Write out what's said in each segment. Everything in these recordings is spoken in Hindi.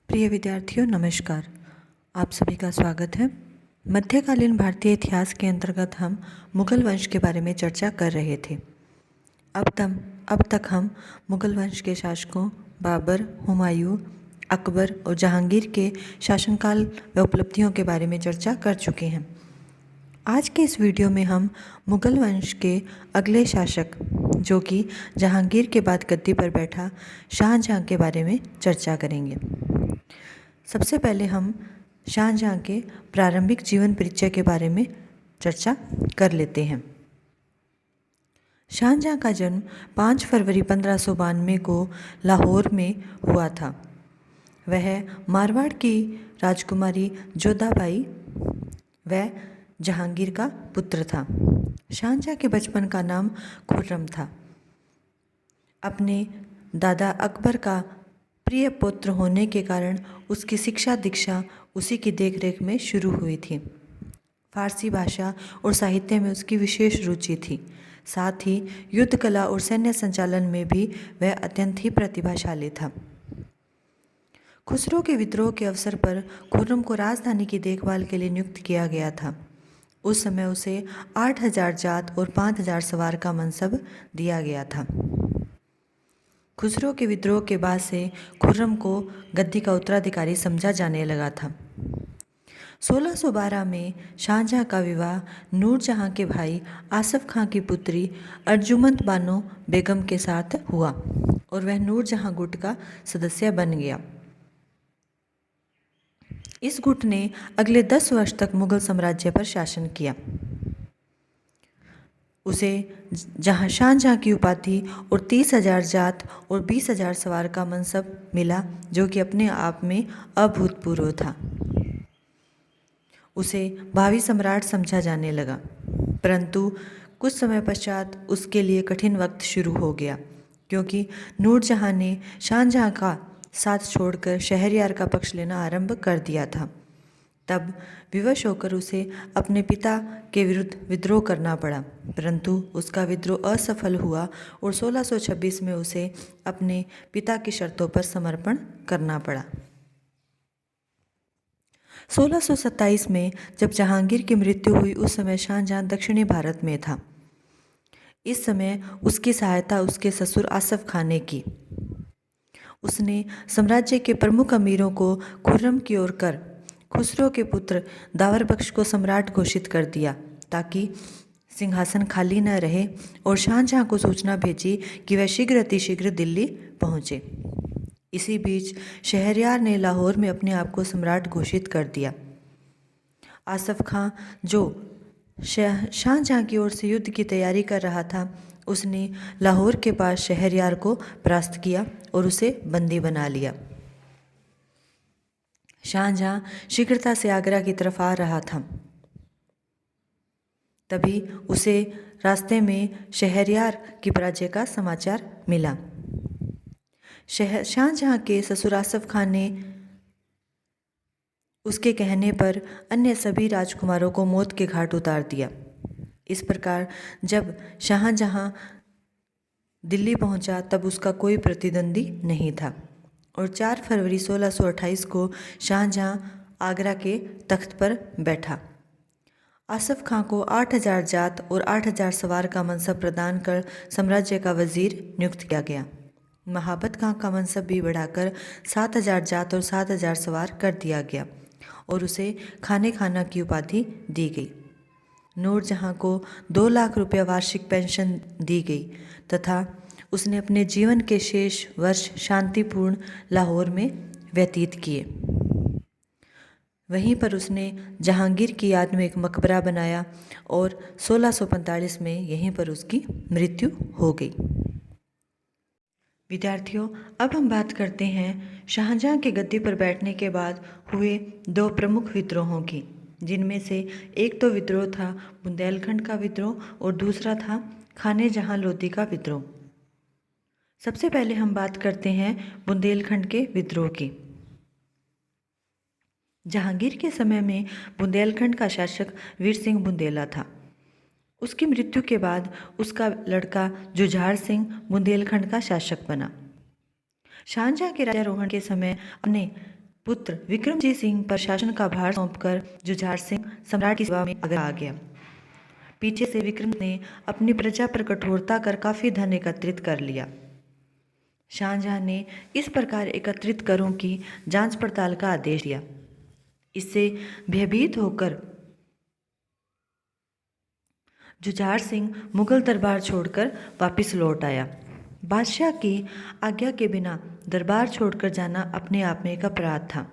प्रिय विद्यार्थियों नमस्कार। आप सभी का स्वागत है। मध्यकालीन भारतीय इतिहास के अंतर्गत हम मुगल वंश के बारे में चर्चा कर रहे थे। अब तक हम मुगल वंश के शासकों बाबर, हुमायूं, अकबर और जहांगीर के शासनकाल व उपलब्धियों के बारे में चर्चा कर चुके हैं। आज के इस वीडियो में हम मुगल वंश के अगले शासक जो कि जहांगीर के बाद गद्दी पर बैठा शाहजहां के बारे में चर्चा करेंगे। सबसे पहले हम शाहजहां के प्रारंभिक जीवन परिचय के बारे में चर्चा कर लेते हैं। शाहजहां का जन्म 5 फरवरी 1592 को लाहौर में हुआ था। वह मारवाड़ की राजकुमारी जोधाबाई व जहांगीर का पुत्र था। शाहजहां के बचपन का नाम खुर्रम था। अपने दादा अकबर का प्रिय पुत्र होने के कारण उसकी शिक्षा दीक्षा उसी की देखरेख में शुरू हुई थी। फारसी भाषा और साहित्य में उसकी विशेष रुचि थी। साथ ही युद्ध कला और सैन्य संचालन में भी वह अत्यंत ही प्रतिभाशाली था। खुसरो के विद्रोह के अवसर पर खुर्रम को राजधानी की देखभाल के लिए नियुक्त किया गया था। उस समय उसे 8000 जात और 5000 सवार का मनसब दिया गया था। खुसरो के विद्रोह के बाद से खुर्रम को गद्दी का उत्तराधिकारी समझा जाने लगा था। 1612 में शाहजहां का विवाह नूरजहां के भाई आसफ खां की पुत्री अर्जुमंद बानो बेगम के साथ हुआ और वह नूरजहां गुट का सदस्य बन गया। इस गुट ने अगले 10 वर्ष तक मुगल साम्राज्य पर शासन किया। उसे शाहजहां की उपाधि और 30,000 जात और 20,000 सवार का मनसब मिला, जो कि अपने आप में अभूतपूर्व था। उसे भावी सम्राट समझा जाने लगा, परंतु कुछ समय पश्चात उसके लिए कठिन वक्त शुरू हो गया, क्योंकि नूरजहां ने शाहजहां का साथ छोड़कर शहरयार का पक्ष लेना आरंभ कर दिया था। तब विवश होकर उसे अपने पिता के विरुद्ध विद्रोह करना पड़ा, परंतु उसका विद्रोह असफल हुआ और 1626 में उसे अपने पिता की शर्तों पर समर्पण करना पड़ा। 1627 में जब जहांगीर की मृत्यु हुई, उस समय शाहजहां दक्षिणी भारत में था। इस समय उसकी सहायता उसके ससुर आसफ खां ने की। उसने साम्राज्य के प्रमुख अमीरों को खुर्रम की ओर कर खुसरो के पुत्र दावर बख्श को सम्राट घोषित कर दिया, ताकि सिंहासन खाली न रहे, और शाहजहां को सूचना भेजी कि वह शीघ्र अतिशीघ्र दिल्ली पहुँचे। इसी बीच शहरयार ने लाहौर में अपने आप को सम्राट घोषित कर दिया। आसफ खां, जो शाहजहां की ओर से युद्ध की तैयारी कर रहा था, उसने लाहौर के पास शहरयार को परास्त किया और उसे बंदी बना लिया। शाहजहां शीघ्रता से आगरा की तरफ आ रहा था। तभी उसे रास्ते में शहरयार की पराजय का समाचार मिला। शाहजहां के ससुर आसफ खान ने उसके कहने पर अन्य सभी राजकुमारों को मौत के घाट उतार दिया। इस प्रकार जब शाहजहां दिल्ली पहुंचा, तब उसका कोई प्रतिद्वंदी नहीं था और 4 फरवरी 1628 को शाहजहां आगरा के तख्त पर बैठा। आसफ खां को 8000 जात और 8000 सवार का मनसब प्रदान कर साम्राज्य का वजीर नियुक्त किया गया। महाबत खां का मनसब भी बढ़ाकर 7000 जात और 7000 सवार कर दिया गया और उसे खाने खाना की उपाधि दी गई। नूरजहां को 2 लाख रुपया वार्षिक पेंशन दी गई तथा उसने अपने जीवन के शेष वर्ष शांतिपूर्ण लाहौर में व्यतीत किए। वहीं पर उसने जहांगीर की याद में एक मकबरा बनाया और 1645 में यहीं पर उसकी मृत्यु हो गई। विद्यार्थियों, अब हम बात करते हैं शाहजहां के गद्दी पर बैठने के बाद हुए 2 प्रमुख विद्रोहों की, जिनमें से एक तो विद्रोह था बुंदेलखंड का विद्रोह और दूसरा था खाने जहां लोधी का विद्रोह। सबसे पहले हम बात करते हैं बुंदेलखंड के विद्रोह की। जहांगीर के समय में बुंदेलखंड का शासक वीर सिंह बुंदेला था। उसकी मृत्यु के बाद उसका लड़का जुझार सिंह बुंदेलखंड का शासक बना। शाहजहां के राज्यारोहण के समय अपने पुत्र विक्रमजीत सिंह पर शासन का भार सौंपकर जुझार सिंह सम्राट की सेवा में आगरा आ गया। पीछे से विक्रम ने अपनी प्रजा पर कठोरता कर काफ़ी धन एकत्रित कर लिया। शाहजहां ने इस प्रकार एकत्रित करों की जांच पड़ताल का आदेश दिया। इससे भयभीत होकर जुझार सिंह मुगल दरबार छोड़कर वापस लौट आया। बादशाह की आज्ञा के बिना दरबार छोड़कर जाना अपने आप में एक अपराध था,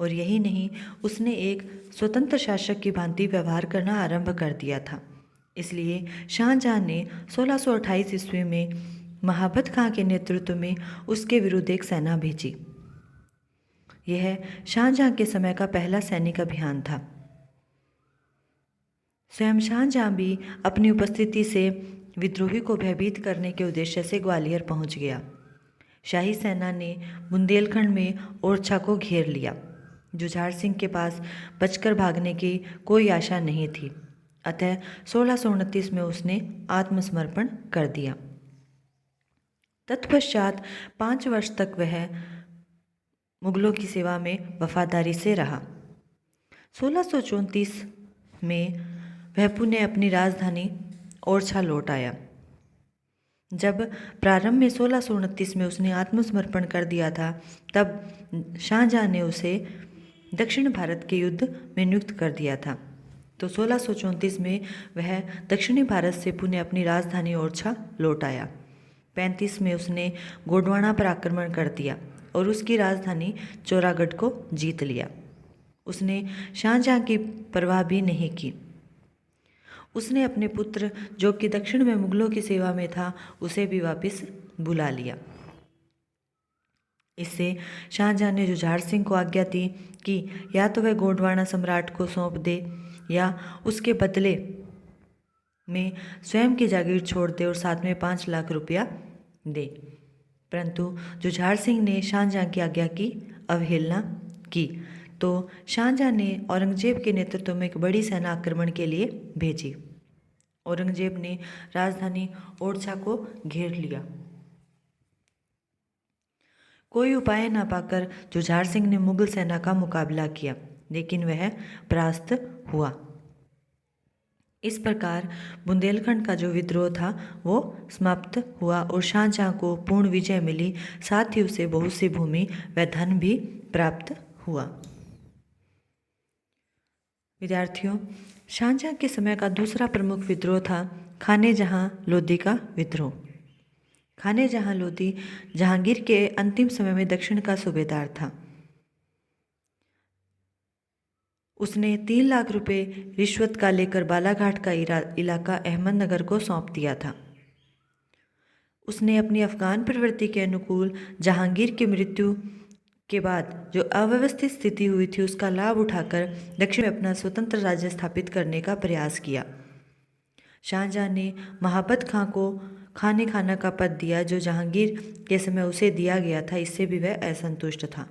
और यही नहीं, उसने एक स्वतंत्र शासक की भांति व्यवहार करना आरंभ कर दिया था। इसलिए शाहजहां ने 1628 ईस्वी में महाबत खां के नेतृत्व में उसके विरुद्ध एक सेना भेजी। यह शाहजहां के समय का पहला सैनिक अभियान था। स्वयं शाहजहां भी अपनी उपस्थिति से विद्रोही को भयभीत करने के उद्देश्य से ग्वालियर पहुंच गया। शाही सेना ने बुंदेलखंड में ओरछा को घेर लिया। जुझार सिंह के पास बचकर भागने की कोई आशा नहीं थी, अतः 1629 में उसने आत्मसमर्पण कर दिया। तत्पश्चात 5 वर्ष तक वह मुगलों की सेवा में वफादारी से रहा। 1634 में वह पुनः अपनी राजधानी ओरछा लौट आया। जब प्रारंभ में 1629 में उसने आत्मसमर्पण कर दिया था, तब शाहजहां ने उसे दक्षिण भारत के युद्ध में नियुक्त कर दिया था। तो 1634 में वह दक्षिणी भारत से पुनः अपनी राजधानी ओरछा लौट आया। 35 में उसने गोंडवाना पर आक्रमण कर दिया और उसकी राजधानी चौरागढ़ को जीत लिया। उसने शाहजहां की परवाह भी नहीं की। उसने अपने पुत्र, जो कि दक्षिण में मुगलों की सेवा में था, उसे भी वापस बुला लिया। इससे शाहजहां ने जुझार सिंह को आज्ञा दी कि या तो वह गोंडवाना सम्राट को सौंप दे या उसके बदले में स्वयं की जागीर छोड़ दे और साथ में 5 लाख रुपया दे। परंतु जुझार सिंह ने शाहजहां की आज्ञा की अवहेलना की, तो शाहजहां ने औरंगजेब के नेतृत्व में एक बड़ी सेना आक्रमण के लिए भेजी। औरंगजेब ने राजधानी ओरछा को घेर लिया। कोई उपाय न पाकर जुझार सिंह ने मुगल सेना का मुकाबला किया, लेकिन वह परास्त हुआ। इस प्रकार बुंदेलखंड का जो विद्रोह था वो समाप्त हुआ और शाहजहां को पूर्ण विजय मिली। साथ ही उसे बहुत सी भूमि व धन भी प्राप्त हुआ। विद्यार्थियों, शाहजहां के समय का दूसरा प्रमुख विद्रोह था खाने जहां लोदी का विद्रोह। खाने जहां लोदी जहांगीर के अंतिम समय में दक्षिण का सूबेदार था। उसने 3 लाख रुपए रिश्वत का लेकर बालाघाट का इलाका अहमदनगर को सौंप दिया था। उसने अपनी अफगान प्रवृत्ति के अनुकूल जहांगीर की मृत्यु के बाद जो अव्यवस्थित स्थिति हुई थी, उसका लाभ उठाकर दक्षिण में अपना स्वतंत्र राज्य स्थापित करने का प्रयास किया। शाहजहां ने महाबत खां को खाने खाना का पद दिया, जो जहांगीर के समय उसे दिया गया था। इससे भी वह असंतुष्ट था।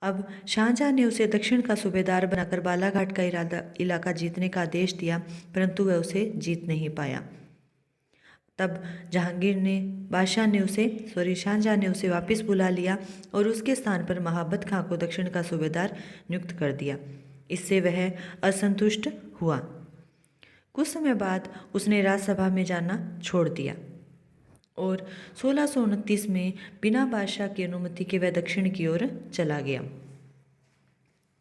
अब शाहजहां ने उसे दक्षिण का सूबेदार बनाकर बालाघाट का इलाका जीतने का आदेश दिया, परंतु वह उसे जीत नहीं पाया। तब शाहजहां ने उसे वापस बुला लिया और उसके स्थान पर महाबत खां को दक्षिण का सूबेदार नियुक्त कर दिया। इससे वह असंतुष्ट हुआ। कुछ समय बाद उसने राज्यसभा में जाना छोड़ दिया और 1629 में बिना बादशाह की अनुमति के वह दक्षिण की ओर चला गया।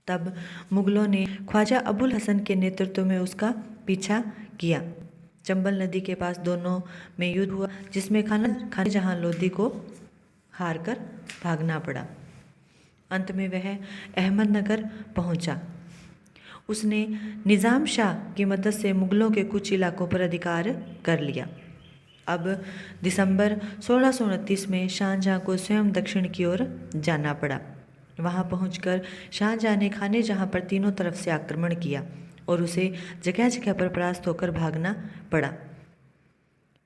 तब मुगलों ने ख्वाजा अबुल हसन के नेतृत्व में उसका पीछा किया। चंबल नदी के पास दोनों में युद्ध हुआ, जिसमें खाने जहां लोदी को हार कर भागना पड़ा। अंत में वह अहमदनगर पहुंचा। उसने निज़ाम शाह की मदद से मुगलों के कुछ इलाकों पर अधिकार कर लिया। अब दिसंबर 1629 में शाहजहां को स्वयं दक्षिण की ओर जाना पड़ा। वहां पहुंचकर शाहजहां ने खाने जहां पर तीनों तरफ से आक्रमण किया और उसे जगह जगह पर परास्त होकर भागना पड़ा।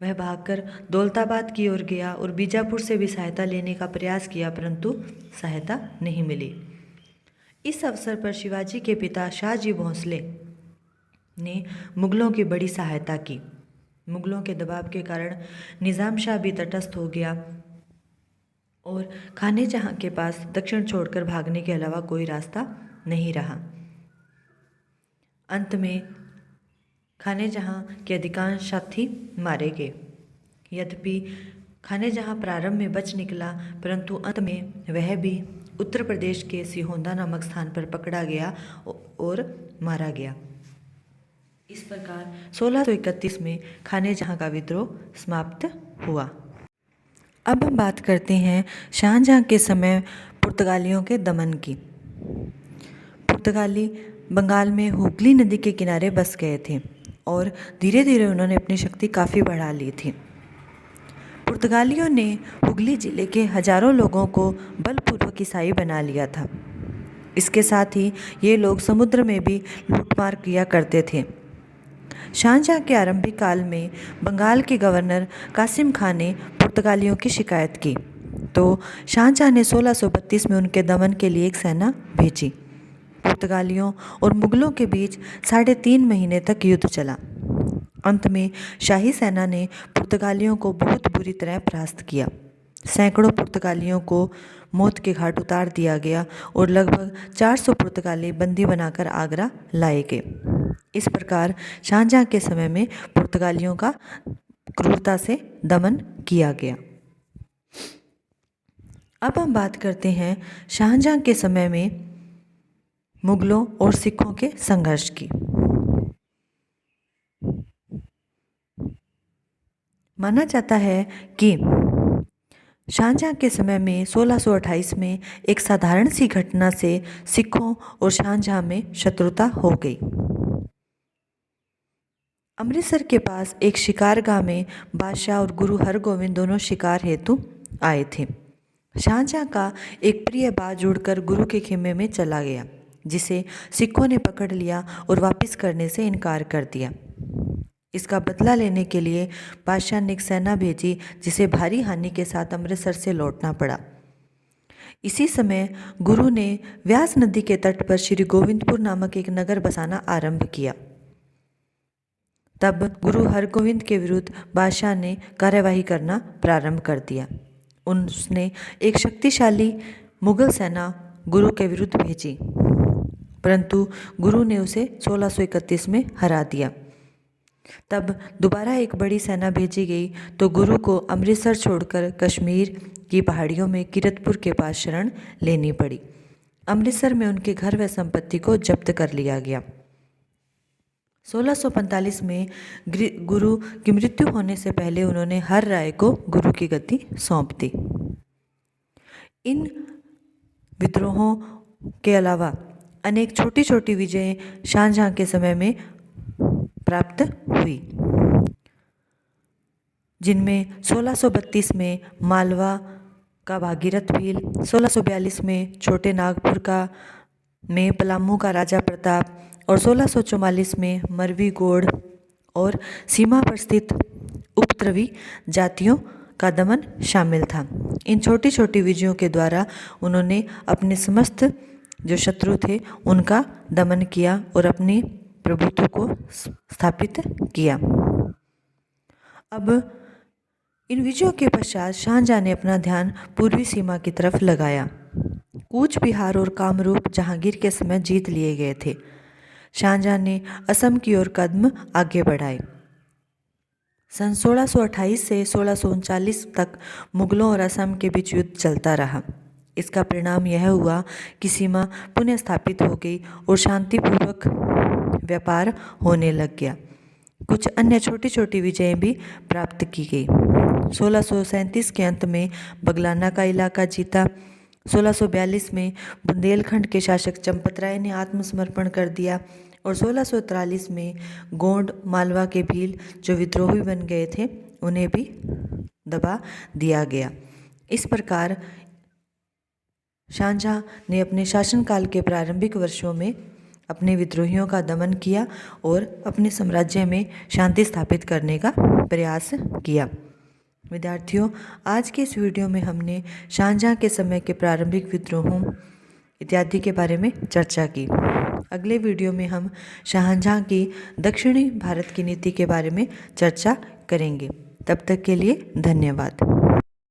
वह भागकर दौलताबाद की ओर गया और बीजापुर से भी सहायता लेने का प्रयास किया, परंतु सहायता नहीं मिली। इस अवसर पर शिवाजी के पिता शाहजी भोंसले ने मुगलों की बड़ी सहायता की। मुगलों के दबाव के कारण निज़ाम शाह भी तटस्थ हो गया और खाने जहाँ के पास दक्षिण छोड़कर भागने के अलावा कोई रास्ता नहीं रहा। अंत में खाने जहाँ के अधिकांश साथी मारे गए। यद्यपि खाने जहाँ प्रारंभ में बच निकला, परंतु अंत में वह भी उत्तर प्रदेश के सिहोंदा नामक स्थान पर पकड़ा गया और मारा गया। इस प्रकार 1631 में खाने जहाँ का विद्रोह समाप्त हुआ। अब हम बात करते हैं शाहजहाँ के समय पुर्तगालियों के दमन की। पुर्तगाली बंगाल में हुगली नदी के किनारे बस गए थे और धीरे धीरे उन्होंने अपनी शक्ति काफ़ी बढ़ा ली थी। पुर्तगालियों ने हुगली जिले के हजारों लोगों को बलपूर्वक ईसाई बना लिया था। इसके साथ ही ये लोग समुद्र में भी लूटमार किया करते थे। शाहजहाँ के आरंभिक काल में बंगाल के गवर्नर कासिम खान ने पुर्तगालियों की शिकायत की, तो शाहजहाँ ने 1632 में उनके दमन के लिए एक सेना भेजी। पुर्तगालियों और मुगलों के बीच 3.5 महीने तक युद्ध चला। अंत में शाही सेना ने पुर्तगालियों को बहुत बुरी तरह परास्त किया। सैकड़ों पुर्तगालियों को मौत के घाट उतार दिया गया और लगभग 400 पुर्तगाली बंदी बनाकर आगरा लाए गए। इस प्रकार शाहजहाँ के समय में पुर्तगालियों का क्रूरता से दमन किया गया। अब हम बात करते हैं शाहजहाँ के समय में मुगलों और सिखों के संघर्ष की। माना जाता है कि शाहजहाँ के समय में 1628 में एक साधारण सी घटना से सिखों और शाहजहाँ में शत्रुता हो गई। अमृतसर के पास एक शिकारगाह में बादशाह और गुरु हरगोविंद दोनों शिकार हेतु आए थे। शाहजहाँ का एक प्रिय बाज उड़कर गुरु के खेमे में चला गया, जिसे सिखों ने पकड़ लिया और वापस करने से इनकार कर दिया। इसका बदला लेने के लिए बादशाह ने एक सेना भेजी, जिसे भारी हानि के साथ अमृतसर से लौटना पड़ा। इसी समय गुरु ने व्यास नदी के तट पर श्री गोविंदपुर नामक एक नगर बसाना आरंभ किया। तब गुरु हरगोविंद के विरुद्ध बादशाह ने कार्यवाही करना प्रारंभ कर दिया। उसने एक शक्तिशाली मुगल सेना गुरु के विरुद्ध भेजी, परंतु गुरु ने उसे 1631 में हरा दिया। तब दोबारा एक बड़ी सेना भेजी गई तो गुरु को अमृतसर छोड़कर कश्मीर की पहाड़ियों में किरतपुर के पास शरण लेनी पड़ी। अमृतसर में उनके घर व संपत्ति को जब्त कर लिया गया। 1645 में गुरु की मृत्यु होने से पहले उन्होंने हर राय को गुरु की गद्दी सौंप दी। इन विद्रोहों के अलावा अनेक छोटी छोटी विजयें शाहजहाँ के समय में प्राप्त हुई, जिनमें 1632 में मालवा का भागीरथ भील, 1642 में छोटे नागपुर का में पलामू का राजा प्रताप और 1644 में मरवी गोड़ और सीमा पर स्थित उपद्रवी जातियों का दमन शामिल था। इन छोटी छोटी विजयों के द्वारा उन्होंने अपने समस्त जो शत्रु थे उनका दमन किया और अपने प्रभुत्व को स्थापित किया। अब इन विजयों के पश्चात शाहजहाँ ने अपना ध्यान पूर्वी सीमा की तरफ लगाया। कूच बिहार और कामरूप जहांगीर के समय जीत लिए गए थे। शाहजहाँ ने असम की ओर कदम आगे बढ़ाए। सन 1628 से 1639 तक मुगलों और असम के बीच युद्ध चलता रहा। इसका परिणाम यह हुआ कि सीमा पुनः स्थापित हो गई और शांतिपूर्वक व्यापार होने लग गया। कुछ अन्य छोटी छोटी विजयें भी प्राप्त की गई। 1637 के अंत में बगलाना का इलाका जीता। 1642 में बुंदेलखंड के शासक चंपत राय ने आत्मसमर्पण कर दिया और 1643 में गोंड मालवा के भील जो विद्रोही बन गए थे उन्हें भी दबा दिया गया। इस प्रकार शाहजहाँ ने अपने शासनकाल के प्रारंभिक वर्षों में अपने विद्रोहियों का दमन किया और अपने साम्राज्य में शांति स्थापित करने का प्रयास किया। विद्यार्थियों, आज के इस वीडियो में हमने शाहजहाँ के समय के प्रारंभिक विद्रोहों इत्यादि के बारे में चर्चा की। अगले वीडियो में हम शाहजहाँ की दक्षिणी भारत की नीति के बारे में चर्चा करेंगे। तब तक के लिए धन्यवाद।